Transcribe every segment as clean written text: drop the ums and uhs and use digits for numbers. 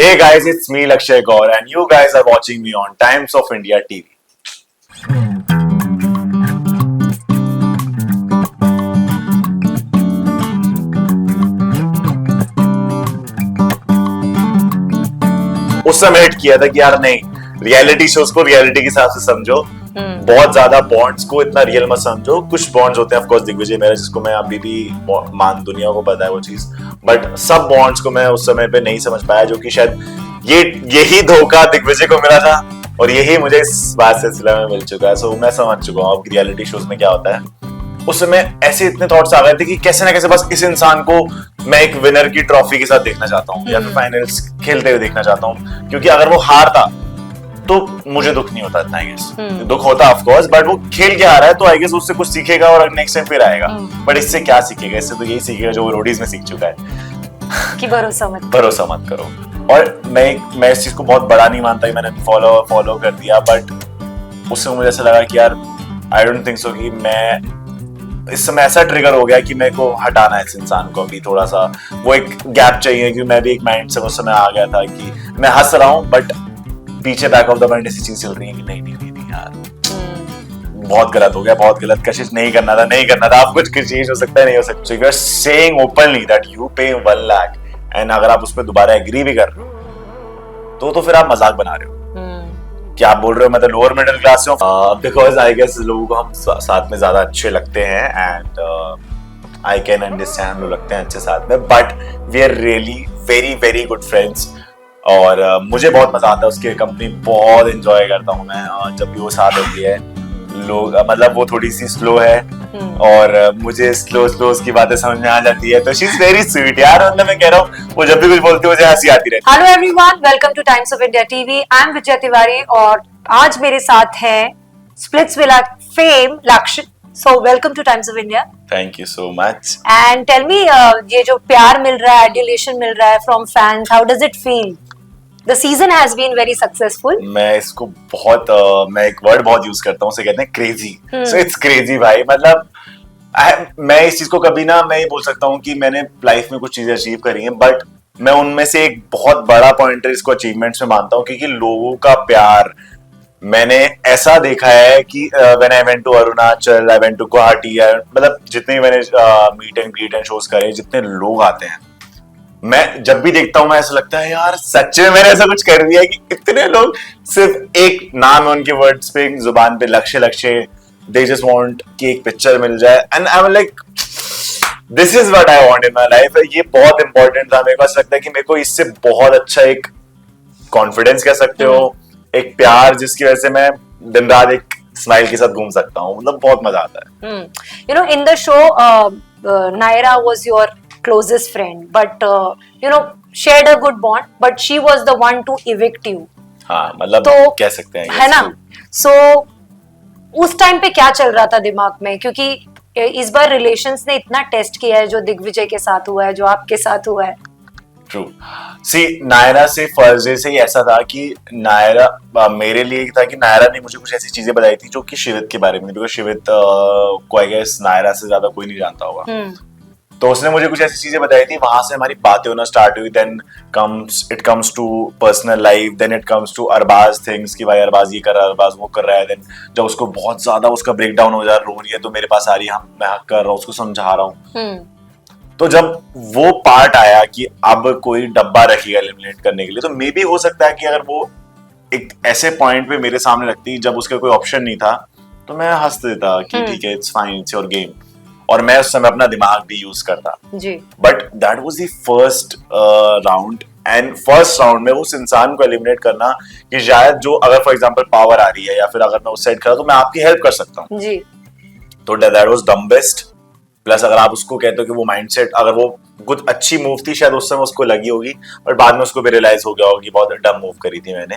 Hey guys, it's me Lakshay Gaur and you guys are watching me on Times of India TV. उस समय hit किया था कि यार नहीं, रियलिटी शोज को रियलिटी के हिसाब से समझो, बहुत ज्यादा बॉन्ड्स को इतना रियल मत समझो। कुछ बॉन्ड्स होते हैं, ऑफ कोर्स दिग्विजय मेरा, जिसको मैं अभी भी मान, दुनिया को पता है वो चीज, बट सब बॉन्ड्स को मैं उस समय पे नहीं समझ पाया, जो कि शायद यही धोखा दिग्विजय को मिला था और यही मुझे इस बात सिलसिला में मिल चुका है। सो मैं समझ चुका हूँ अब रियलिटी शोज में क्या होता है। उस समय ऐसे इतने थॉट्स आ गए थे कि कैसे ना कैसे बस इस इंसान को मैं एक विनर की ट्रॉफी के साथ देखना चाहता हूँ या फिर फाइनल्स खेलते हुए देखना चाहता हूँ, क्योंकि अगर वो हारता तो मुझे दुख नहीं होता इतना, आई गेस दुख होता ऑफ कोर्स, बट वो खेल के आ रहा है तो आई गेस उससे कुछ सीखेगा और नेक्स्ट टाइम फिर आएगा। बट इससे क्या सीखेगा? इससे तो यही सीखेगा जो वो रोडीज में सीख चुका है कि भरोसा मत करो। और मैं इस चीज को बहुत बड़ा नहीं मानता, मैंने फॉलो कर दिया, बट उससे मुझे ऐसा लगा कि यार आई डोंट थिंक सो कि मैं इस समय ऐसा ट्रिगर हो गया कि मेरे को हटाना है इस इंसान को। अभी थोड़ा सा वो एक गैप चाहिए, क्योंकि मैं भी एक माइंड से उस समय आ गया था कि मैं हंस रहा हूँ बट पीछे बैक ऑफ द माइंड ऐसी चीज चल रही है कि नहीं यार बहुत गलत हो गया, बहुत गलत, कशिश नहीं करना था। आप कुछ चीज हो सकता है, नहीं हो सकता। So you are saying openly that you pay 1 lakh and अगर आप उस पर दोबारा एग्री भी कर रहे हो तो फिर आप मजाक बना रहे हो। क्या आप बोल रहे हो मैं तो लोअर मिडिल क्लास से हूँ, बिकॉज आई गेस लोगों को हम साथ में ज्यादा अच्छे लगते हैं एंड आई कैन अंडरस्टैंड, लोग लगते हैं अच्छे साथ में, but we are really very very good friends. और मुझे बहुत मजा आता है उसकी कंपनी, बहुत एंजॉय करता हूँ मैं जब भी वो साथ होती है। लोग मतलब वो थोड़ी सी स्लो है और मुझे स्लो उसकी बातें समझ में आ जाती है, तो शी इज वेरी स्वीट यार। मतलब मैं कह रहा हूँ वो जब भी कुछ बोलती है मुझे हंसी आती रहती है। Hello everyone, welcome to Times of India TV. I am Vijay Tiwari और आज मेरे साथ हैं Splitsvilla fame Lakshya. So welcome to Times of India. Thank you so much. And tell me, ये जो प्यार मिल रहा है, एडुलेशन मिल रहा है from fans, how does it feel? The season has been very successful. मैं इसको बहुत मैं एक वर्ड बहुत यूज करता हूँ, उसे कहते हैं क्रेजी। सो इट्स क्रेजी भाई। मतलब मैं इस चीज को कभी ना, मैं ये बोल सकता हूँ कि मैंने लाइफ में कुछ चीजें अचीव करी हैं, बट मैं उनमें से एक बहुत बड़ा पॉइंटर इसको अचीवमेंट्स में मानता हूँ, क्योंकि लोगों का प्यार मैंने ऐसा देखा है कि when I went to Arunachal, I went to Guwahati, मतलब जितने भी मैंने meet and greet and shows करे, जितने लोग आते हैं, मैं जब भी देखता हूँ मैं ऐसा लगता है यार सच में मैंने ऐसा कुछ कर दिया कि इतने लोग सिर्फ एक नाम है उनके वर्ड्स पे, जुबान पे, लक्ष्य, दे जस्ट वांट कि एक पिक्चर मिल जाए and I am like this is what I want in my life. ये बहुत इंपॉर्टेंट था मेरे को। ऐसा लगता है कि मेरे को इससे बहुत अच्छा एक कॉन्फिडेंस कह सकते हो, एक प्यार जिसकी वजह से मैं दिन रात एक स्माइल के साथ घूम सकता हूँ। मतलब बहुत मजा आता है। You know, in the show, Naira was your closest friend, but shared a good bond, but she was the one to evict you. हाँ, मतलब तो कह सकते हैं, है ना? So उस टाइम पे क्या चल रहा था दिमाग में? क्योंकि इस बार रिलेशंस ने इतना टेस्ट किया है, जो दिग्विजय के साथ हुआ है, जो आपके साथ हुआ है। ट्रू। सी, नायरा से फर्स्ट डे से ही ऐसा था कि नायरा मेरे लिए था कि नायरा ने मुझे कुछ ऐसी चीजें बताई थी जो कि शिवित के बारे में, बिकॉज शिवित को आई गेस नायरा से ज्यादा कोई नहीं जानता होगा। तो उसने मुझे कुछ ऐसी चीजें बताई थी, वहां से हमारी बातें होना स्टार्ट हुई। Then it comes to personal life, then it comes to Arbaaz things कि भाई अरबाज ये कर रहा है, अरबाज वो कर रहा है। देन जब उसको बहुत ज्यादा उसका ब्रेक डाउन हो जा रहा, रो रही है, तो मेरे पास आ रही है, मैं हक कर रहा हूँ, उसको समझा रहा हूँ। तो जब वो पार्ट आया कि अब कोई डब्बा रखेगा एलिमिनेट करने के लिए, तो मे भी हो सकता है कि अगर वो एक ऐसे पॉइंट पे मेरे सामने रखती जब उसका कोई ऑप्शन नहीं था, तो मैं हंस देता कि ठीक है, it's fine, it's your game, और मैं उस समय अपना दिमाग भी यूज करता जी। But that was the first round, and first round में उस इंसान को एलिमिनेट करना कि शायद जो अगर फॉर एग्जांपल पावर आ रही है या फिर अगर मैं उस साइड खड़ा तो मैं आपकी हेल्प कर सकता हूँ जी। तो दैट वाज डम्बेस्ट। प्लस अगर आप उसको कहते हो कि वो माइंडसेट, अगर वो कुछ अच्छी मूव थी शायद उस समय उसको लगी होगी, बट बाद में उसको भी रियलाइज हो गया होगा कि बहुत डम मूव करी थी मैंने।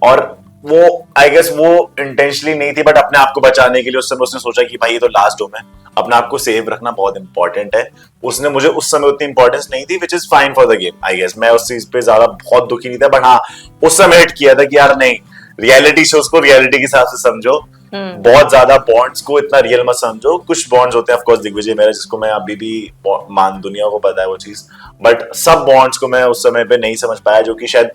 और वो आई गेस वो इंटेंशनली नहीं थी, बट अपने आप को बचाने के लिए उस समय उसने सोचा कि भाई ये तो लास्ट होम है, अपने आप को सेव रखना बहुत इंपॉर्टेंट है। उसने मुझे उस समय उतनी इंपॉर्टेंस नहीं थी, which is fine for the game I guess. मैं उस चीज पे ज्यादा बहुत दुखी नहीं था, बट हाँ उस समय हिट किया था कि यार नहीं, रियलिटी शोज को रियलिटी के हिसाब से समझो, बहुत ज्यादा बॉन्ड्स को इतना रियल मत समझो। कुछ बॉन्ड्स होते हैं ऑफ कोर्स दिग्विजय मेरा जिसको मैं अभी भी मान, दुनिया को पता है वो चीज, बट सब बॉन्ड्स को मैं उस समय पे नहीं समझ पाया, जो कि शायद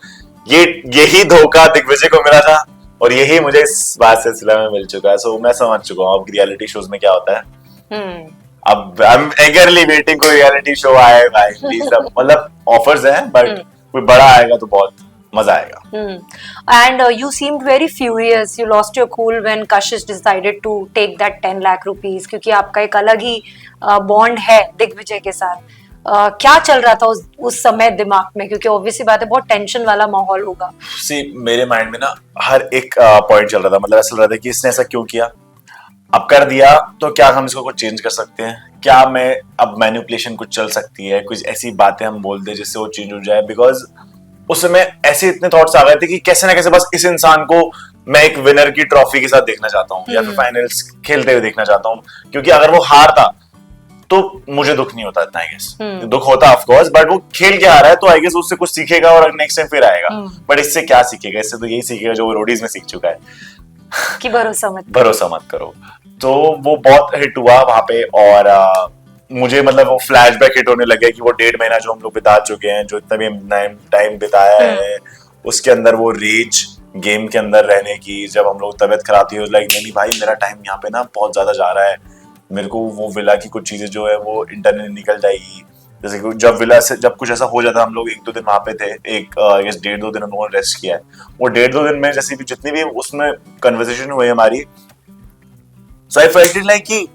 यही धोखा दिग्विजय को मिला था और यही मुझे इस बात सिलसिला में मिल चुका है। सो मैं समझ चुका हूँ अब रियलिटी शोज में क्या होता है। अब आई एम एगरली वेटिंग कोई रियलिटी शो आए भाई प्लीज। अब मतलब ऑफर्स हैं बट कोई बड़ा आएगा तो बहुत मजा आएगा। And you seemed very furious. You lost your cool when Kashish decided to take that 10 lakh rupees क्योंकि आपका एक अलग ही बॉन्ड है दिग्विजय के साथ। क्या चल रहा था उस समय दिमाग में, क्योंकि ऑब्वियसली बात है बहुत टेंशन वाला माहौल होगा। सी मेरे माइंड में ना हर एक पॉइंट चल रहा था, मतलब ऐसा लग रहा था कि इसने ऐसा क्यों किया, अब कर दिया तो क्या हम इसको कुछ चेंज कर सकते हैं, क्या मैं अब मैनिपुलेशन कुछ चल सकती है, कुछ ऐसी बातें हम बोल दे जिससे वो चेंज हो जाए। बिकॉज उस समय ऐसे इतने थॉट्स आ गए थे कि कैसे ना कैसे बस इस इंसान को मैं एक विनर की ट्रॉफी के साथ देखना चाहता हूँ या फिर फाइनल्स खेलते हुए देखना चाहता हूँ, क्योंकि अगर वो हारता तो मुझे दुख नहीं होता इतना, आई गेस दुख होता ऑफ कोर्स, बट वो खेल के आ रहा है तो आई गेस उससे कुछ सीखेगा और नेक्स्ट टाइम फिर आएगा। बट इससे क्या सीखेगा, इससे तो यही सीखेगा जो वो रोडीज में सीख चुका है कि भरोसा मत करो। तो वो बहुत हिट हुआ वहां पे और मुझे मतलब वो फ्लैशबैक हिट होने लगे कि वो 1.5 महीना जो हम लोग बिता चुके हैं, जो इतना भी टाइम बिताया है उसके अंदर, वो रेज गेम के अंदर रहने की, जब हम लोग तबीयत खराब थी लाइक नहीं भाई मेरा टाइम यहाँ पे ना बहुत ज्यादा जा रहा है, मेरे को वो विला की कुछ चीजें जो है वो इंटरनेट निकल जाएगी। जैसे कि जब विला से जब कुछ ऐसा हो जाता, हम लोग 1-2 दिन वहां पे थे, एक 1.5-2 दिन हम लोगों ने रेस्ट किया है, वो 1.5-2 दिन में जैसे भी जितनी भी उसमें कन्वर्सेशन हुई हमारी, सो आई फेल्ट इट लाइक कि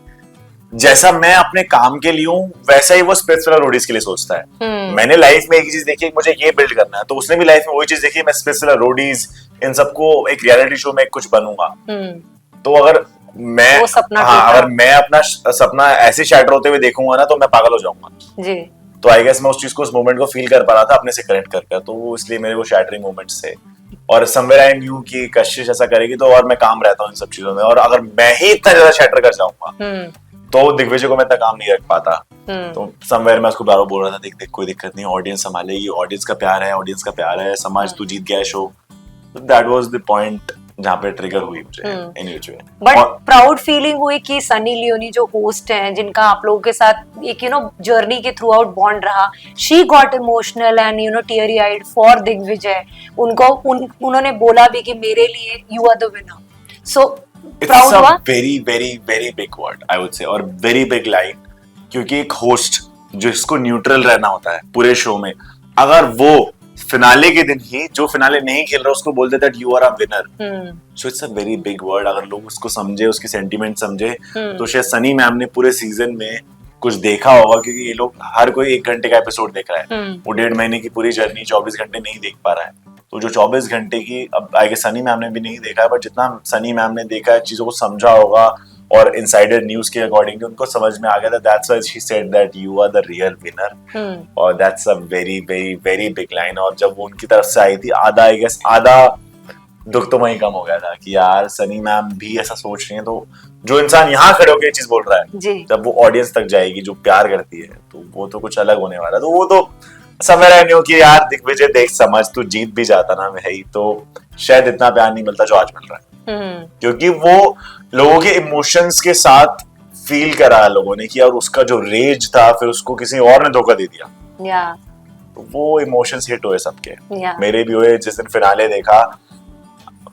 जैसा मैं अपने काम के लिए हूँ वैसा ही वो स्पेसफिला रोडीज के लिए सोचता है। मैंने लाइफ में एक चीज देखी मुझे ये बिल्ड करना है, तो उसने भी लाइफ में वही चीज देखी, मैं स्पेसफिला रोडीज इन सबको एक रियलिटी शो में कुछ बनूंगा। तो अगर मैं अगर मैं अपना सपना ऐसे शैटर होते हुए देखूंगा ना तो मैं पागल हो जाऊंगा जी। तो आई गेस मैं उस चीज को, उस मोमेंट को फील कर पा रहा था अपने से कनेक्ट करके, तो वो इसलिए मेरे वो शैटरिंग मोमेंट्स थे। और समवेयर आई न्यू कि कशिश ऐसा करेगी तो और मैं काम रहता हूँ इन सब चीजों में, और अगर मैं ही इतना ज्यादा शैटर कर जाऊंगा तो दिग्विजय को मैं इतना काम नहीं रख पाता। तो समवेयर मैं उसको बार बोल रहा था देख देख कोई दिक्कत नहीं, ऑडियंस संभालेगी, ऑडियंस का प्यार है, समाज तू जीत गया show. That was the point जहाँ पे ट्रिगर हुई मुझे in which way. But proud feeling हुई कि सनी लियोनी जो होस्ट हैं, जिनका आप लोगों के साथ एक जर्नी के थ्रू आउट बॉन्ड रहा, she got emotional and teary eyed for Digvijay. उन्होंने बोला भी कि मेरे लिए you are the winner. So proud हुआ। Very very very big word I would say, और वेरी बिग लाइन, क्योंकि एक होस्ट जिसको न्यूट्रल रहना होता है पूरे शो में, अगर वो फिनाले के दिन ही जो फिनाले नहीं खेल रहा उसको बोल देता है you are a winner, so it's a very big word. अगर लोग उसको समझे, उसकी सेंटीमेंट समझे, तो शायद सनी मैम ने पूरे सीजन में कुछ देखा होगा, क्योंकि ये लोग हर कोई 1 घंटे का एपिसोड देख रहा है, वो 1.5 महीने की पूरी जर्नी 24 घंटे नहीं देख पा रहा है। तो जो 24 घंटे की, अब आई गेस सनी मैम ने भी नहीं देखा है, बट जितना सनी मैम ने देखा है, चीजों को समझा होगा, और इनसाइडर न्यूज के अकॉर्डिंग उनको समझ में आ गया था, that's why she said that you are the real winner, और that's a very very very big line. और जब वो उनकी तरफ से आई थी, आधा दुख तो वहीं कम हो गया था कि यार सनी मैम भी ऐसा सोच रही है, तो जो इंसान यहाँ खड़े होकर ये चीज बोल रहा है, जब वो ऑडियंस तक जाएगी जो प्यार करती है, तो वो तो कुछ अलग होने वाला। तो वो तो समझ रहे हो कि यार दिग्विजय देख समझ, तू जीत भी जाता ना भाई तो शायद इतना प्यार नहीं मिलता जो आज मिल रहा है, क्योंकि वो लोगों के इमोशंस के साथ फील करा लोगों ने कि यार उसका जो रेज था फिर उसको किसी और ने धोखा दे दिया। तो वो इमोशंस हिट हुए सबके, मेरे भी हुए। जिस दिन फिनाले देखा,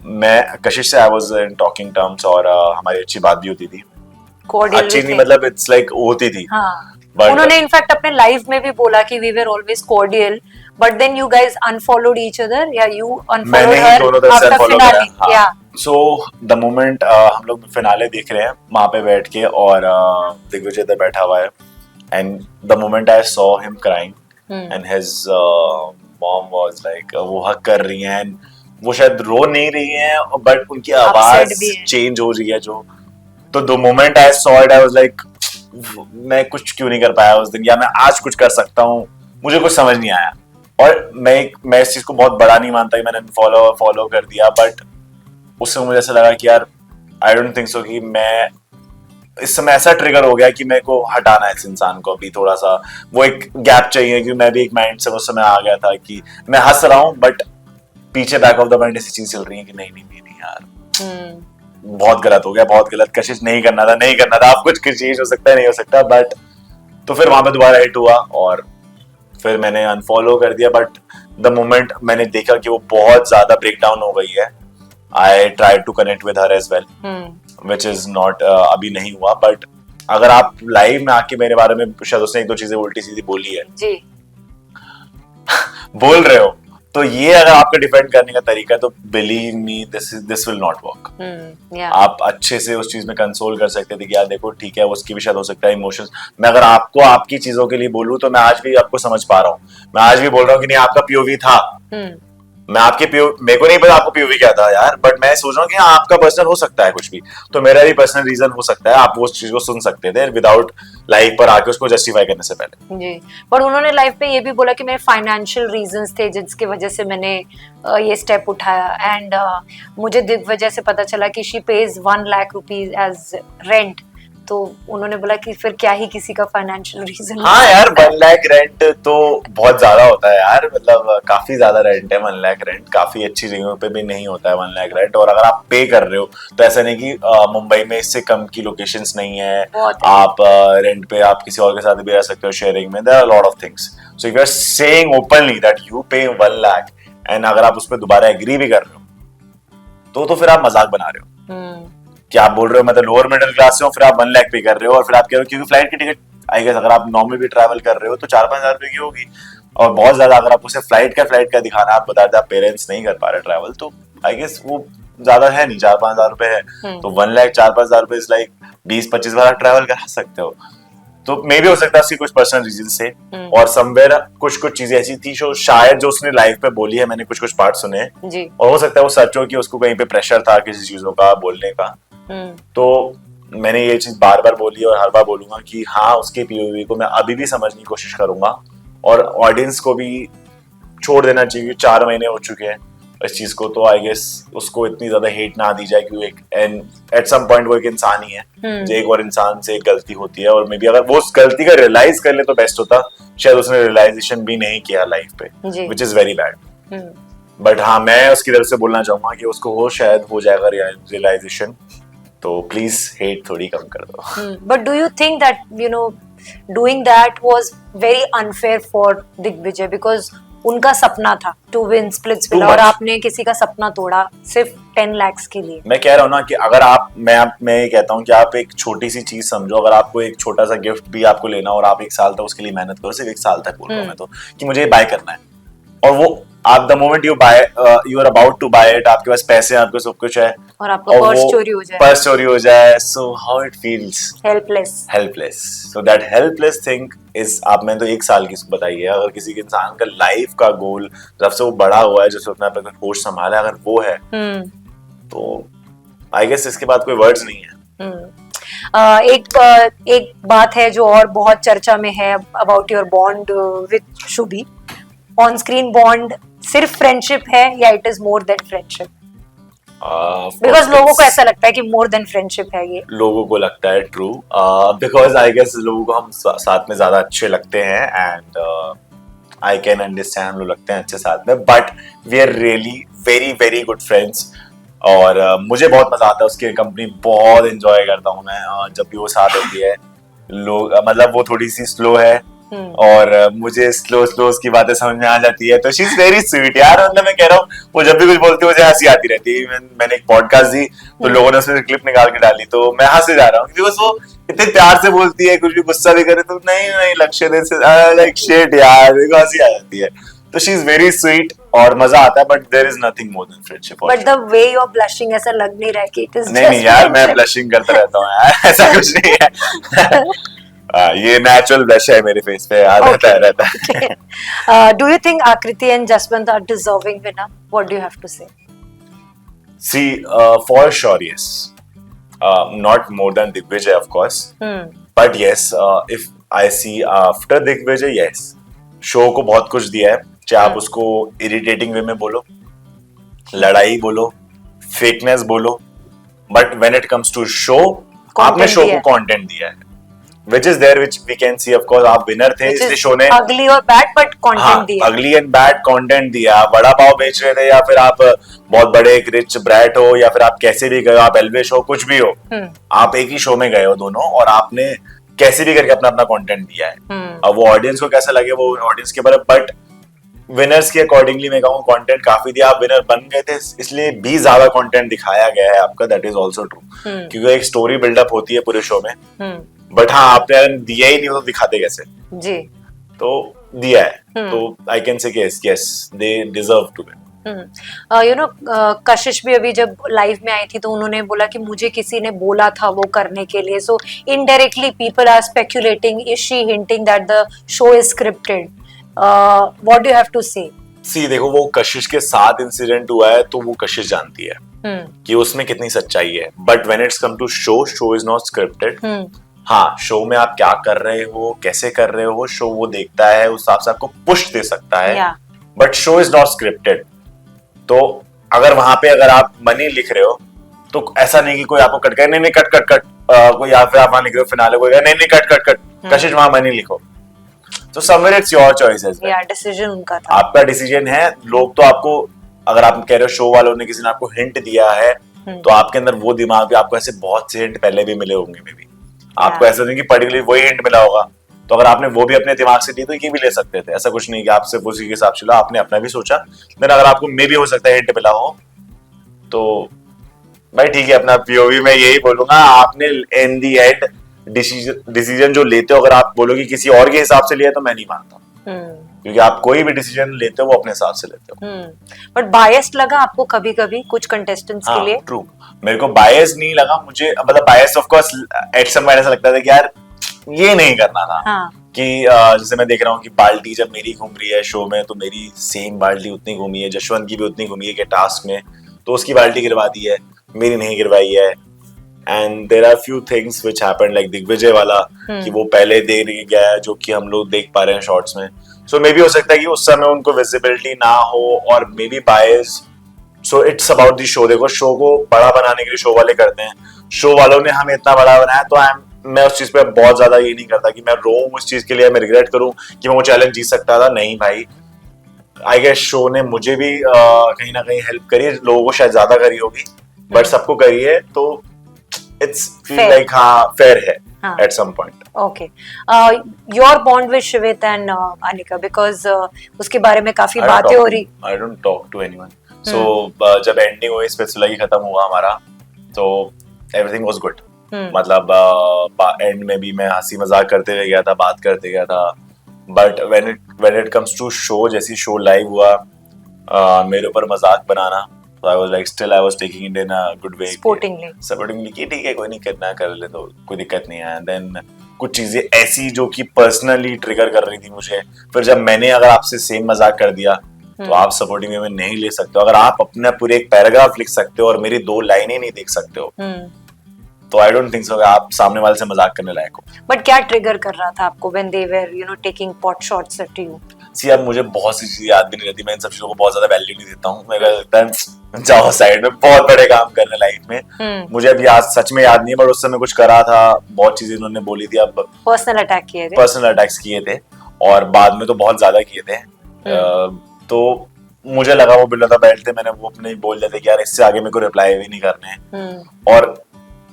मैं कशिश से I was in talking terms, और हमारी अच्छी बात भी होती थी, अच्छी नहीं मतलब इट्स लाइक होती थी। उन्होंने इनफैक्ट अपने लाइव में भी बोला कि we were always cordial, but then you guys unfollowed each other, या you unfollowed her after finale. Yeah so the moment हम लोग फिनाले देख रहे हैं वहां पे बैठ के, और दिग्विजय इधर बैठा हुआ है, and the moment I saw him crying and his mom was like, वो हक कर रही हैं, वो शायद रो नहीं रही हैं, बट उनकी आवाज चेंज हो रही है जो। तो the moment I saw it, I was like मैं कुछ क्यों नहीं कर पाया उस दिन, या मैं आज कुछ कर सकता हूँ, मुझे कुछ समझ नहीं आया। और मैं इस चीज को बहुत बड़ा नहीं मानता कि मैंने फॉलो कर दिया, बट उससे मुझे ऐसा लगा कि यार आई डोंट थिंक सो कि मैं इस समय ऐसा ट्रिगर हो गया कि मेरे को हटाना है इस इंसान को अभी, थोड़ा सा वो एक गैप चाहिए, कि मैं भी एक माइंड से उस समय आ गया था कि मैं हंस रहा हूँ बट पीछे बैक ऑफ द माइंड ऐसी चीज चल रही है कि नहीं यार। बहुत गलत हो गया, बहुत गलत, कशिश नहीं करना था, आप कुछ चीज हो सकता है, नहीं हो सकता, बट तो फिर वहां पे दोबारा हिट हुआ और फिर मैंने अनफॉलो कर दिया। बट द मोमेंट मैंने देखा कि वो बहुत ज्यादा ब्रेक डाउन हो गई है, I try to connect with her as well, which is not, अभी नहीं हुआ। बट अगर आप लाइव में आके मेरे बारे में शायद उसने 1-2 चीजें उल्टी सीधी बोली है जी बोल रहे हो, तो ये अगर आपका डिफेंड करने का तरीका है तो believe me this will not work. आप अच्छे से उस चीज में कंसोल कर सकते थे कि यार देखो ठीक है, उसकी भी शायद हो सकता है इमोशंस, मैं अगर आपको आपकी चीजों के लिए बोलूं तो मैं आज भी आपको समझ पा रहा हूँ, मैं आज भी बोल रहा हूँ कि नहीं आपका पीओवी था, मैं आपके मेरे को नहीं पता आपको पीओवी क्या था यार, बट मैं सोच रहा हूँ कि हाँ आपका पर्सनल हो सकता है कुछ भी, तो मेरा भी पर्सनल रीजन हो सकता है, आप वो चीज को सुन सकते थे विदाउट लाइव पर आके उसको जस्टिफाई करने से पहले। जी, पर उन्होंने लाइफ पे ये भी बोला कि मेरे फाइनेंशियल रीजंस थे जिसकी वजह से मैंने ये स्टेप उठाया, एंड मुझे दिग्विजय से पता चला कि she pays 1 lakh rupees as rent, तो उन्होंने बोला कि फिर क्या ही किसी का फाइनेंशियल रीजन। हाँ यार 1 लाख रेंट तो बहुत ज्यादा होता है यार, मतलब काफी ज्यादा रेंट है 1 लाख रेंट, काफी अच्छी जगहों पे भी नहीं होता है 1 लाख रेंट। और अगर आप पे कर रहे हो तो ऐसा नहीं कि मुंबई में इससे कम की लोकेशंस नहीं है, आप रेंट पे आप किसी और के साथ भी रह सकते हो शेयरिंग में, there are lot of things, so if you are saying openly that you pay 1 lakh and अगर आप उस पर दोबारा एग्री भी कर रहे हो तो फिर आप मजाक बना रहे हो कि आप बोल रहे हो मतलब लोअर मिडिल क्लास से हो, फिर आप 1 लाख पे कर रहे हो और फिर आप कह रहे हो क्योंकि फ्लाइट की टिकट आई गेस अगर आप नॉर्मल भी ट्रैवल कर रहे हो तो 4-5 हजार रुपए की होगी, और बहुत ज्यादा अगर आप उसे फ्लाइट का दिखाना, आप बता दें आप पेरेंट्स नहीं कर पा रहे ट्रैवल, तो आई गेस वो ज्यादा है नहीं, 4-5 हजार रुपए है, तो 1 लाख 4-5 हजार रुपए इज लाइक 20-25 बार आप ट्रैवल करा सकते हो। तो मे भी हो सकता है उसकी कुछ पर्सनल रीजन से, और समवेयर कुछ चीजें ऐसी थी जो शायद जो उसने लाइव पे बोली है, मैंने कुछ पार्ट सुने हैं, और हो सकता है वो सच हो कि उसको कहीं पे प्रेशर था किसी चीजों का बोलने का, तो मैंने ये चीज बार बार बोली और हर बार बोलूंगा कि हाँ उसके पीओवी को मैं अभी भी समझने की कोशिश करूंगा, और ऑडियंस को भी छोड़ देना चाहिए, 4 महीने हो चुके हैं इस चीज को, तो आई गेस उसको इतनी ज्यादा हेट ना दी जाए क्योंकि एट सम पॉइंट वो एक इंसान ही है, जो एक और इंसान से एक गलती होती है, और मे बी अगर वो उस गलती का रियलाइज कर ले तो बेस्ट होता, शायद उसने रियलाइजेशन भी नहीं किया लाइफ पे, which is very bad. But हाँ मैं उसकी तरफ से बोलना चाहूंगा कि उसको हो शायद हो जाएगा रियलाइजेशन, तो प्लीज हेट थोड़ी कम कर दो। But do you think that you know doing that was very unfair for Digvijay, because उनका सपना था टू विन स्प्लिट्सविला और आपने किसी का सपना तोड़ा सिर्फ 10 लाख के लिए। मैं कह रहा हूँ ना कि अगर मैं ये कहता हूँ कि आप एक छोटी सी चीज समझो, अगर आपको एक छोटा सा गिफ्ट भी आपको लेना और आप 1 साल तक उसके लिए मेहनत करो, सिर्फ 1 साल तक बोल रहा हूँ मैं तो, कि मुझे बाय करना है, और वो आप the moment you buy you are about to buy it, आपके पास पैसे हैं, आपके सब कुछ है, और आपका पर्स चोरी हो जाए, so how it feels helpless. So that helpless thing is, आप मैंने तो 1 साल की बताई है, अगर किसी के इंसान का लाइफ का गोल जब से वो बड़ा हुआ है, जैसे उसने अपना होश संभाला, अगर वो है तो आई गेस इसके बाद कोई वर्ड्स नहीं है। एक बात है जो और बहुत चर्चा में है about your bond with Shubhi, on screen bond सिर्फ फ्रेंडशिप है या it is more than friendship? Because लोगों को ऐसा लगता है कि मोर देन फ्रेंडशिप है, ये लोगों को लगता है ट्रू, बिकॉज आई गेस लोगों को हम साथ में ज्यादा अच्छे लगते हैं, एंड आई कैन अंडरस्टैंड हम लोग लगते हैं अच्छे साथ में, but we are really very very good friends, और मुझे बहुत मजा आता है उसकी कंपनी, बहुत एंजॉय करता हूँ मैं जब भी वो साथ होती है। लोग मतलब वो थोड़ी सी स्लो है और मुझे स्लो उसकी बातें समझ में आ जाती है, तो शी इज वेरी स्वीट यार, मतलब मैं कह रहा हूँ वो जब भी कुछ बोलती है मुझे हंसी आती रहती है। मैंने एक पॉडकास्ट दी तो लोगों ने उसमें क्लिप निकाल के डाली, तो मैं हंसे जा रहा हूँ क्योंकि बस वो इतने प्यार से बोलती है, कुछ भी गुस्सा भी करे तो नहीं लक्ष्य दे से लाइक शिट यार, मेरे को हंसी आ जाती है, तो शी इज वेरी स्वीट और मजा आता है, but there is nothing more than friendship. But the way you are blushing ऐसा लग नहीं रहा है कि इट इज नहीं यार मैं ब्लशिंग करता रहता हूँ यार, ऐसा कुछ नहीं है। ये नेचुरल ब्लश है मेरे फेस पे, आता रहता है। Do you think Akriti and Jaswant are deserving winner? What do you have to say? See, for sure, yes. Not more than Digvijay, of course. But yes, if I see after Digvijay, yes. Show को बहुत कुछ दिया है, चाहे आप उसको irritating वे में बोलो, लड़ाई बोलो, फेकनेस बोलो, but when it comes to show, आपने शो को कंटेंट दिया है, which is there, which we can see, of course, आप विनर थे, इसलिए शो ने अगली और बैड बट कंटेंट दिया, अगली एंड बैड कंटेंट दिया। आप बड़ा पाव बेच रहे थे, या फिर आप बहुत बड़े एक रिच ब्रैट हो, या फिर आप कैसे भी गए हो, आप एल्विश हो, कुछ भी हो, आप एक ही शो में गए हो दोनों, और आपने कैसे भी करके अपना अपना कंटेंट दिया है। अब वो ऑडियंस को कैसा लगे वो ऑडियंस के ऊपर, बट विनर्स के अकॉर्डिंगली मैं कहूँ कंटेंट काफी दिया। आप विनर बन गए थे, इसलिए भी ज्यादा कंटेंट दिखाया गया है आपका, दैट इज ऑल्सो ट्रू, क्योंकि एक स्टोरी बिल्डअप होती है पूरे शो में। बट हाँ, आपने अगर दिया ही नहीं तो दिखाते कैसे जी, तो दिया है, तो I can say yes they deserve to win. You know Kashish भी अभी जब लाइव में आई थी तो उन्होंने बोला कि मुझे किसी ने बोला था वो करने के लिए, so indirectly people are speculating, is she hinting that the show is scripted? What do you have to say? See देखो, वो कशिश के साथ इंसिडेंट हुआ है तो वो कशिश जानती है कि उसमें कितनी सच्चाई है, but when it's come to show is not scripted. हाँ, शो में आप क्या कर रहे हो, कैसे कर रहे हो, शो वो देखता है, उस हिसाब से आपको पुश दे सकता है, but show is not scripted. तो अगर वहां पे अगर आप मनी लिख रहे हो तो ऐसा नहीं कि कोई आपको कट करे, नहीं नहीं कट कट कट, कोई या फिर आप वहां लिख रहे हो फिनाले, कोई नहीं नहीं कट कट कट, कशिश वहां मनी लिखो। तो somewhere it's your choice as well, decision उनका था, आपका डिसीजन है। लोग तो आपको, अगर आप कह रहे हो शो वालों ने किसी ने आपको हिंट दिया है, तो आपके अंदर वो दिमाग भी, आपको ऐसे बहुत से हिंट पहले भी मिले होंगे, मे बी आपको ऐसा नहीं कि पर्टिकुलरली वही हिंट मिला होगा, तो अगर आपने वो भी अपने दिमाग से दी तो ये भी ले सकते थे। ऐसा कुछ नहीं कि आप सिर्फ उसी के हिसाब से ला, आपने अपना भी सोचा, देन अगर आपको मे भी हो सकता है हिंट मिला हो, तो भाई ठीक है, अपना पीओवी में यही बोलूंगा, आपने इन दी एंड डिसीजन जो लेते हो, अगर आप बोलोगे किसी और के हिसाब से लिया तो मैं नहीं मानता, क्योंकि आप कोई भी डिसीजन लेते हो वो अपने हिसाब से लेते हो। बट बायस्ड लगा आपको कभी कभी कुछ कंटेस्टेंट्स के लिए? ट्रू, मेरे को बायस नहीं लगा, मुझे मतलब bias of course at some point ऐसा लगता था कि यार ये नहीं करना था। कि जैसे मैं देख रहा हूँ कि बाल्टी जब मेरी घूम रही है शो में, तो मेरी सेम बाल्टी उतनी घूमी है, जशवंत की भी उतनी घूमी है कि टास्क में, तो उसकी बाल्टी गिरवा दी है, मेरी नहीं गिरवाई है। And there are few things which happened, like Digvijay वाला, कि वो पहले दे गया है, जो कि हम लोग देख पा रहे हैं शॉर्ट्स में। सो मे बी हो सकता है कि उस समय उनको विजिबिलिटी ना हो, और may be bias. So it's about the show. देखो, शो को बड़ा बनाने के लिए शो वाले करते हैं, शो वालों ने हमें इतना बड़ा बनाया, तो मैं उस चीज पे बहुत ज्यादा ये नहीं करता कि मैं रोऊं उस चीज के लिए, मैं रिग्रेट करूं कि मैं वो चैलेंज जीत सकता था। नहीं भाई, आई गेस शो ने मुझे भी कहीं ना कहीं हेल्प करी है, लोगों को शायद ज्यादा करी होगी, बट सबको करी है, तो इट्स फील लाइक हाँ फेयर है at some point. Okay. Your bond with Shweta and Anika, because उसके बारे में काफी बातें हो रही। I don't talk to anyone. So जब ending हुई, स्पेशली खत्म हुआ हमारा, तो everything was good. मतलब एंड में भी मैं हंसी मजाक करते हुए गया था, बात करते गया था, but when it comes to show, जैसी शो लाइव हुआ, मेरे ऊपर मजाक बनाना, so I was like, still I was taking it in a good way, supportingly कि ठीक है, कोई नहीं, करना कर ले, तो कोई दिक्कत नहीं है। देन कुछ चीजें ऐसी जो कि पर्सनली ट्रिगर कर रही थी मुझे, फिर जब मैंने अगर आपसे सेम मजाक कर दिया, तो आप सपोर्टिंग वे में नहीं ले सकते हो। अगर आप अपना पूरे एक पैराग्राफ लिख सकते हो और मेरी 2 लाइनें नहीं देख सकते हो, तो आई डोंट थिंक सो आप सामने वाले से मजाक करने लायक हो। बट क्या ट्रिगर कर रहा था आपको when they were taking pot shots at you? See, अब मुझे बहुत सी चीजें याद भी नहीं रहती, मैं इन सब चीजों को बहुत ज्यादा वैल्यू नहीं देता हूँ। मेरे को लगता है जाओ साइड में, बहुत बड़े काम करने लाइफ में। मुझे अभी याद, सच में याद नहीं है, बट उस समय कुछ करा था, बहुत चीजें उन्होंने बोली थी। अब पर्सनल अटैक्स किए थे, और बाद में तो बहुत ज्यादा किए थे। तो मुझे लगा वो बिल्ला था बैठते, मैंने वो अपने बोल दिया था कि यार इससे आगे मेरे को रिप्लाई भी नहीं करने। और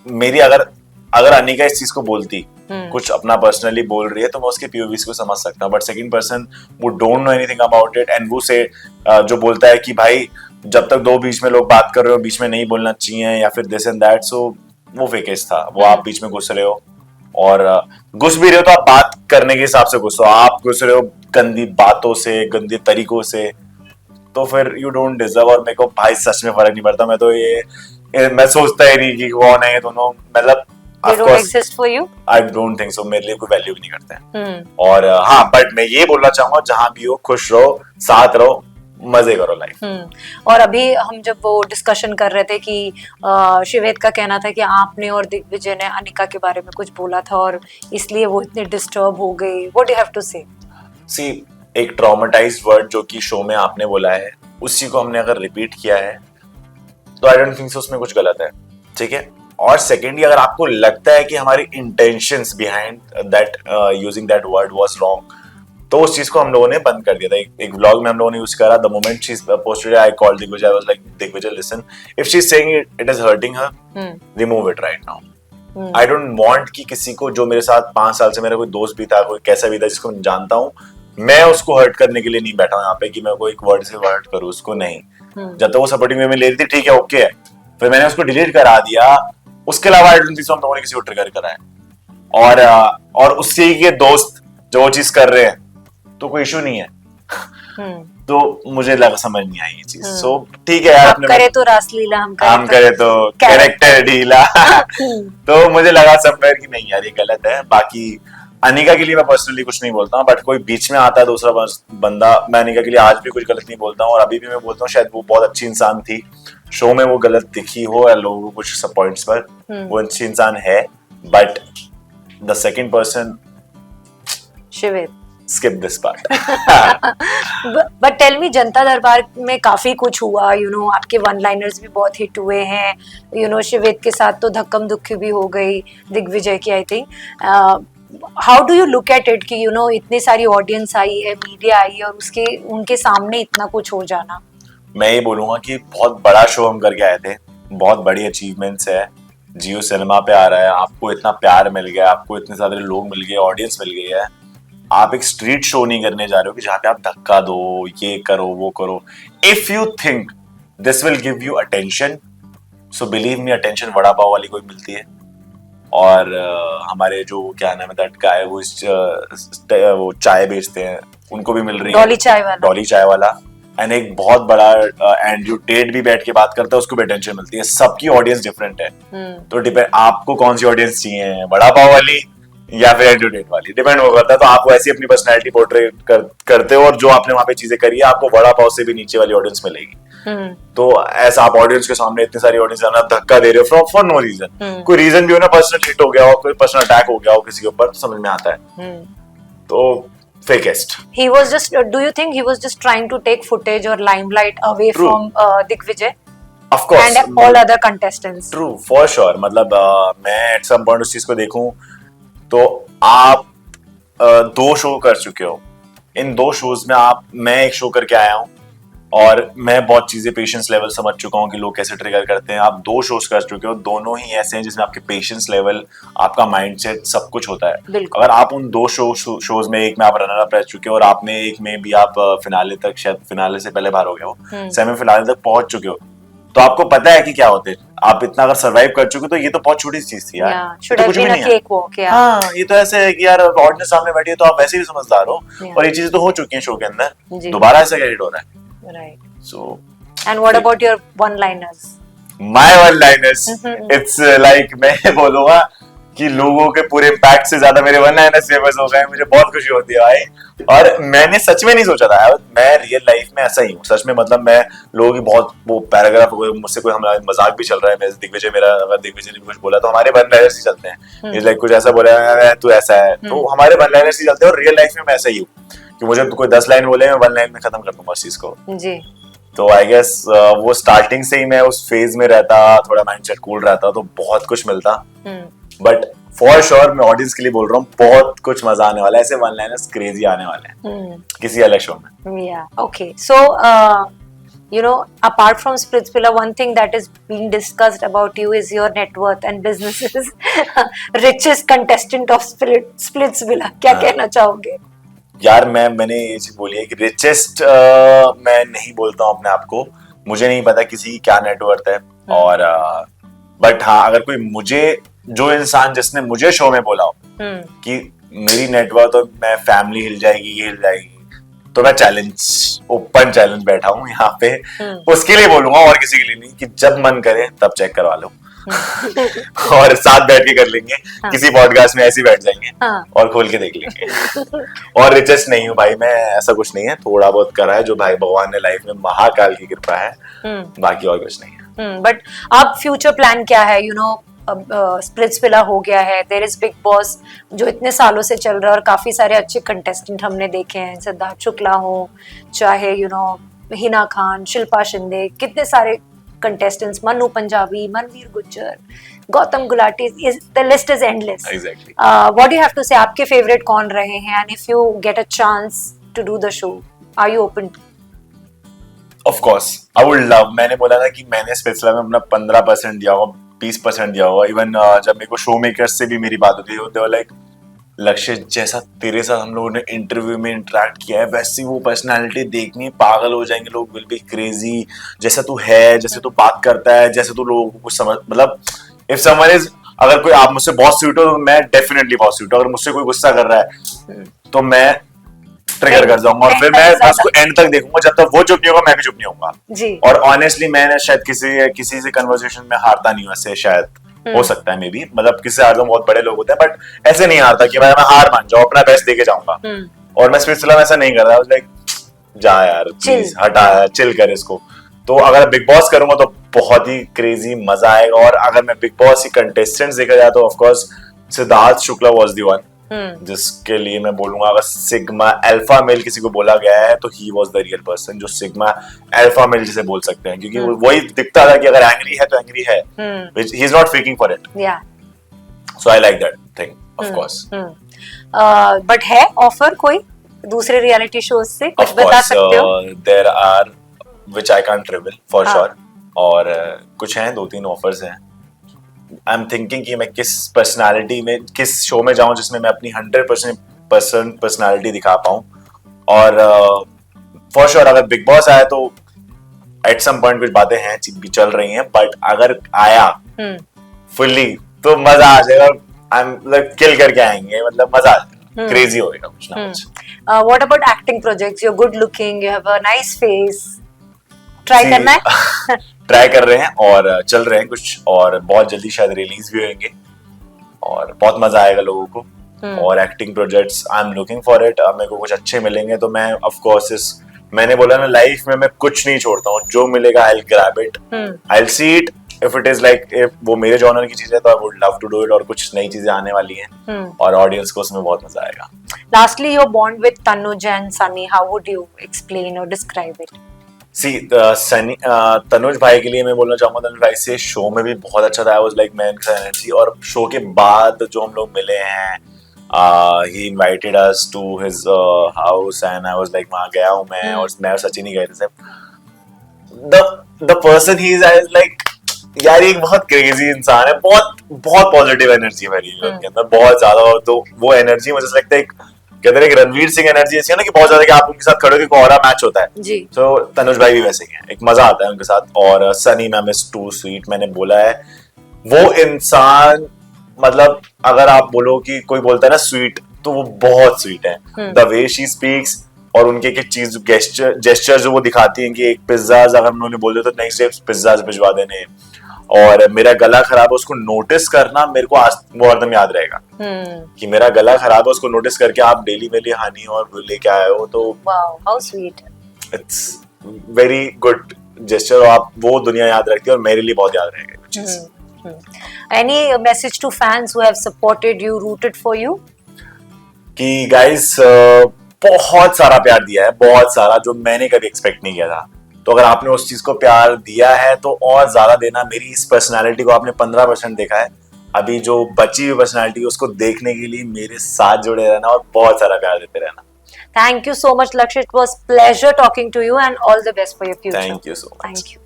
मेरी अगर अनिका इस चीज को बोलती, कुछ अपना पर्सनली बोल रही है, तो मैं उसके पीओवी को समझ सकता हूँ, बट सेकंड पर्सन वो don't know anything about it, and वो से जो बोलता है कि भाई जब तक 2 बीच में लोग बात कर रहे हो, बीच में नहीं बोलना चाहिए, या फिर दिस एंड दैट। सो वो फेकेज था, वो आप बीच में घुस रहे हो, और घुस भी रहे हो तो आप बात करने के हिसाब से घुसो, आप घुस रहे हो गंदी बातों से, गंदे तरीकों से, तो फिर यू डोंट डिजर्व। और मेरे को भाई सच में फर्क नहीं पड़ता, मैं तो ये मैं सोचता ही नहीं कि कौन है ये दोनों, मतलब They don't exist for you? I don't think so, मेरे लिए कोई वैल्यू भी नहीं करते हैं। और हाँ, बट मैं ये बोलना चाहूंगा, जहां भी हो खुश रहो, साथ रहो, मजे करो लाइफ। और अभी हम जब वो डिस्कशन कर रहे थे कि शिवेत का कहना था कि आपने और दिग्विजय ने अनिका के बारे में कुछ बोला था और इसलिए वो इतने डिस्टर्ब हो गए, what you have to say? सी, एक ट्रॉमेटाइज्ड वर्ड जो कि शो में आपने बोला है, उसी को हमने अगर रिपीट किया है, तो आई डोंट थिंक सो उसमें कुछ गलत है, ठीक है। और सेकेंडली अगर आपको लगता है कि हमारी intentions behind that using that word was wrong, तो उस चीज को हम लोगों ने बंद कर दिया था. एक व्लॉग में हम लोगों ने यूज करा. The moment she posted I called Digvijay, I was like Digvijay listen, if she is saying it is hurting her, remove it right now. I don't want कि किसी को, जो मेरे साथ 5 साल से मेरा कोई दोस्त भी था, कोई कैसा भी था जिसको मैं जानता हूँ, मैं उसको हर्ट करने के लिए नहीं बैठा हूँ यहाँ पे कि मैं कोई एक वर्ड से हर्ट करूँ उसको. नहीं, जब तक वो सपोर्टिंग वे में ले रही थी ठीक है, ओके है. फिर मैंने उसको डिलीट करा दिया. उसके अलावा आई डोंट थिंक हम लोगों ने किसी को ट्रिगर करा है. और उससे के दोस्त जो वो चीज कर रहे हैं तो कोई इशू नहीं है. तो मुझे लगा समझ नहीं आई ये चीज. सो ठीक है यार, आप करे तो रासलीला, हम करे तो कैरेक्टर ढीला. तो मुझे लगा समवेयर कि नहीं यार ये गलत है. बाकी अनिका के लिए मैं पर्सनली कुछ नहीं बोलता हूँ, बट कोई बीच में आता है दूसरा बंदा, मैं अनिका के लिए आज भी कुछ गलत नहीं बोलता हूँ. और अभी भी मैं बोलता हूँ शायद वो बहुत अच्छी इंसान थी, शो में वो गलत दिखी हो या लोगों को कुछ सब पॉइंट्स पर, वो अच्छी इंसान है. बट द सेकंड पर्सन, शिविर, skip this part. But tell me, जनता दरबार में काफी कुछ हुआ, आपके वन लाइनर्स भी बहुत हिट हुए हैं, शिवेत के साथ तो धक्कम धुक्की भी हो गई दिग्विजय की, I think. How do you look at it कि इतनी सारी ऑडियंस आई है, मीडिया आई है, और उनके सामने इतना कुछ हो जाना? मैं ये बोलूंगा कि बहुत बड़ा शो हम करके आए थे, बहुत बड़ी अचीवमेंट्स है. जियो सिनेमा पे आ रहा है, आपको इतना प्यार मिल गया, आपको इतने सारे लोग मिल गए, ऑडियंस मिल गई है. आप एक स्ट्रीट शो नहीं करने जा रहे हो कि जहाँ पे आप धक्का दो, ये करो, वो करो. If you think this will give you attention, so believe me, attention vada pav वाली कोई मिलती है. और हमारे जो क्या नाम है दैट गाय, वो चाय बेचते हैं, उनको भी मिल रही है, डॉली चाय वाला. एंड एक बहुत बड़ा एंड्रयू टेट भी बैठ के बात करता है, उसको भी अटेंशन मिलती है. सबकी ऑडियंस डिफरेंट है. तो डिपेंड आपको कौन सी ऑडियंस चाहिए, वड़ा पाव वाली या फिर एंड्रयू टेट वाली, डिपेंड हो करता है. तो आप ऐसी अपनी पर्सनैलिटी पोर्ट्रेट करते हो, और जो आपने वहां पे चीजें करी है, आपको वड़ा पाव से भी नीचे वाली ऑडियंस मिलेगी. तो ऐसा आप ऑडियंस के सामने इतनी सारी ऑडियंस धक्का दे रहे हो फॉर नो रीजन. कोई रीजन भी हो ना, पर्सनल हिट हो गया हो, कोई पर्सनल अटैक हो गया हो किसी के ऊपर, तो समझ में आता है. तो fakest. He was just. Do you think he was just trying to take footage or limelight away True. from Digvijay? Of course. And all other contestants. True, for sure. मतलब मैं at some point उस चीज को देखूं तो आप 2 show कर चुके हो. इन 2 शोज में मैं एक शो करके आया हूँ, और मैं बहुत चीजें पेशेंस लेवल समझ चुका हूँ कि लोग कैसे ट्रिगर करते हैं. आप 2 शोज कर चुके हो, दोनों ही ऐसे हैं जिसमें आपके पेशेंस लेवल, आपका माइंडसेट, सब कुछ होता है. अगर आप उन 2 शोज में, एक में आप रनर अप रह चुके हो और आपने एक में भी आप फिनाले तक, शायद फिनाले से पहले बाहर हो गए हो, सेमीफिनाले तक पहुंच चुके हो, तो आपको पता है कि क्या होते हैं. आप इतना अगर सर्वाइव कर चुके हो तो ये तो बहुत छोटी चीज थी यार. तो कुछ भी नहीं है. हाँ, ये तो ऐसे है कि यार ऑडियंस सामने बैठी है तो आप वैसे भी समझदार हो, और ये चीजें तो हो चुकी हैं शो के अंदर, दोबारा ऐसा क्या हिट हो रहा है. Right. So. And what about your one-liners? My one-liners, it's like मैं बोलूँगा कि लोगों के पूरे इम्पैक्ट से ज्यादा मेरे one-liners फेमस हो गए. मुझे बहुत खुशी होती है भाई. और मैंने सच में नहीं सोचा था, मैं रियल लाइफ में ऐसा ही हूँ सच में. मतलब मैं लोगों की बहुत वो पैराग्राफ, मुझसे कोई हमारा मजाक भी चल रहा है, दिग्विजय मेरा, अगर दिग्विजय ने कुछ बोला तो हमारे one-liners ही चलते हैं. लाइक कुछ ऐसा बोला है तू ऐसा है, तो हमारे one-liners ही चलते हैं. और रियल लाइफ में मैं ऐसा ही हूँ कि मुझे कोई 10 लाइन बोले, मैं 1 लाइन में खत्म कर दूंगा उस चीज को जी. तो आई गेस वो स्टार्टिंग से ही मैं उस फेज में रहता, थोड़ा माइंडसेट कूल रहता, तो बहुत कुछ मिलता. बट फॉर श्योर मैं ऑडियंस के लिए बोल रहा हूँ, बहुत कुछ मजा आने वाला है. ऐसे 1 लाइनर्स क्रेजी आने वाले हैं किसी अलग शो में. Yeah, okay. So apart from Splitsvilla, one thing that is being discussed about you is your net worth and businesses. Richest contestant of Splitsvilla. क्या कहना चाहोगे? यार मैंने ये चीज बोली है कि रिचेस्ट मैं नहीं बोलता हूँ अपने आप को. मुझे नहीं पता किसी की क्या नेटवर्थ है. और बट हाँ, अगर कोई मुझे, जो इंसान जिसने मुझे शो में बोला हो कि मेरी नेटवर्थ और मैं फैमिली हिल जाएगी, ये हिल जाएगी, तो मैं ओपन चैलेंज बैठा हूँ यहाँ पे. उसके लिए बोलूंगा और किसी के लिए नहीं, कि जब मन करे तब चेक करवा लो. और साथ बैठ के कर लेंगे. किसी पॉडकास्ट में ऐसे बैठ जाएंगे और खोल के देख लेंगे. और रिचेस्ट नहीं हूँ भाई मैं, ऐसा कुछ नहीं है. थोड़ा बहुत करा है जो भाई भगवान ने लाइफ में, महाकाल की कृपा है, बाकी और कुछ नहीं है. बट अब फ्यूचर प्लान क्या है? अब स्प्लिट्सविला हो गया है, देयर इज बिग बॉस जो इतने सालों से चल रहा है, और काफी सारे अच्छे कंटेस्टेंट हमने देखे हैं, सिद्धार्थ शुक्ला हो, चाहे हिना खान, शिल्पा शिंदे, कितने सारे contestants, Manu Punjabi, Manveer Gujjar, Gautam Gulati, the list is endless. Exactly. What do you have to say? आपके favorite कौन रहे हैं? And if you get a chance to do the show, are you open? Of course, I would love. मैंने बोला था कि मैंने special में अपना 15% दिया होगा, 20% दिया होगा. इवन जब मेरे को शो मेकर्स से भी मेरी बात होती है, they were like, लक्ष्य जैसा तेरे साथ हम लोगों ने इंटरव्यू में इंटरेक्ट किया है वैसी वो पर्सनालिटी देखनी, पागल हो जाएंगे लोग, विल बी क्रेजी. जैसा तू है, जैसे तू बात करता है, जैसे तू लोगों को कुछ समझ, मतलब इफ समवन इज, अगर कोई आप मुझसे बहुत स्वीट हो तो मैं डेफिनेटली बहुत स्वीट हूँ. अगर मुझसे कोई गुस्सा कर रहा है तो मैं ट्रिगर कर जाऊंगा और फिर मैं उसको एंड तक देखूंगा. जब तक वो चुप नहीं होगा मैं भी चुप नहीं होऊंगा जी. और ऑनेस्टली मैंने शायद किसी से कन्वर्सेशन में हारता नहीं हूँ ऐसे, शायद हो सकता है मे बी, मतलब किसी हारता हूँ, बहुत बड़े लोग होते हैं, बट ऐसे नहीं हारता कि मैं हार मान जाऊँ, अपना बेस्ट देके जाऊंगा. और मैं स्पेशल में ऐसा नहीं कर रहा. लाइक जा यार प्लीज हटा, चिल कर इसको. तो अगर बिग बॉस करूंगा तो बहुत ही क्रेजी मजा आएगा. और अगर मैं बिग बॉस की कंटेस्टेंट्स देखा जाए तो of course Siddharth Shukla was the one जिसके लिए मैं बोलूंगा, अगर सिग्मा अल्फा मेल किसी को बोला गया है तो he was the real person जो सिग्मा अल्फा मेल जिसे बोल सकते हैं, क्योंकि वही दिखता था कि अगर एंग्री है तो एंग्री है, which he is not faking for it. Yeah so I like that thing of course. But है ऑफर कोई दूसरे रियलिटी शोज से कुछ बता सकते हो? There are which I can't reveal for sure. और कुछ हैं, 2-3 ऑफर्स हैं. आई एम थिंकिंग कि मैं किस पर्सनालिटी में, किस शो में जाऊं जिसमें मैं अपनी 100% पर्सनालिटी दिखा पाऊं. और फॉर श्योर अगर बिग बॉस आया तो एट सम पॉइंट कुछ बातें हैं भी चल रही हैं, बट अगर आया फुल्ली तो मजा आ जाएगा. आई एम लाइक किल करके आएंगे, मतलब मजा आ जाएगा, क्रेजी होएगा कुछ ना कुछ. What about acting projects? You are good looking, you have a nice face. Try करना है? ट्राई कर रहे हैं और चल रहे हैं कुछ, और बहुत जल्दी शायद रिलीज भी होंगे और बहुत मजा आएगा लोगों को. और acting projects I am looking for it. मेरे को कुछ अच्छे मिलेंगे तो मैं ऑफ कोर्स मैंने बोला ना, लाइफ में मैं कुछ नहीं छोड़ता हूँ. जो मिलेगा I will grab it, I will see it. If it is like, if वो मेरे जॉनर की चीज है तो I would love to do it. और कुछ नई चीजें आने वाली हैं और ऑडियंस को उसमें बहुत मजा आएगा. Lastly, your bond with Tanuj and Sunny, how would you explain or describe it? Sunny Tanuj भाई के लिए मैं बोलना चाहूंगा, तनुज भाई से शो में भी बहुत अच्छा था. आई वाज लाइक मैन का एनर्जी. और शो के बाद जो हम लोग मिले हैं, he invited us to his house and I was like वहां गया हूं मैं, और मैं और सचिन ही गए थे सब. The person he is, I was like यार ये एक बहुत क्रेजी इंसान है, बहुत बहुत पॉजिटिव एनर्जी है उनके अंदर, बहुत ज्यादा. और तो वो एनर्जी मुझे लगता है कहते हैं रणवीर सिंह एनर्जी ऐसी है ना कि बहुत ज्यादा कि आप उनके साथ खड़े होकर ऑरा मैच होता है जी. तो तनुज भाई भी वैसे ही हैं, एक मजा आता है उनके साथ. और Sunny ma'am is too sweet. मैंने बोला है वो इंसान, मतलब अगर आप बोलो कि कोई बोलता है ना स्वीट, तो वो बहुत स्वीट है. द वे शी स्पीक्स और उनके एक चीज जेस्चर जो वो दिखाती हैं कि एक पिज्जा अगर हम लोगों ने बोले तो नेक्स्ट डे पिज्जा भिजवा देने. और मेरा गला खराब है उसको नोटिस करना, मेरे को आज वो हरदम याद रहेगा कि मेरा गला खराब है, उसको नोटिस करके आप डेली मेरे लिए हनी और वो लेके आए हो, तो wow how sweet. It's very good gesture. और आप वो दुनिया याद रखती है और मेरे लिए बहुत याद रहेगा. Any message to fans who have supported you, rooted for you? कि गाइस बहुत सारा प्यार दिया है, बहुत सारा, जो मैंने कभी एक्सपेक्ट नहीं किया था. तो अगर आपने उस चीज को प्यार दिया है तो और ज्यादा देना. मेरी इस पर्सनालिटी को आपने 15% देखा है, अभी जो बची हुई पर्सनालिटी है उसको देखने के लिए मेरे साथ जुड़े रहना और बहुत सारा प्यार देते रहना. Thank you so much, Lakshya. It was pleasure talking to you and all the best for your future. Thank you so much. Thank you.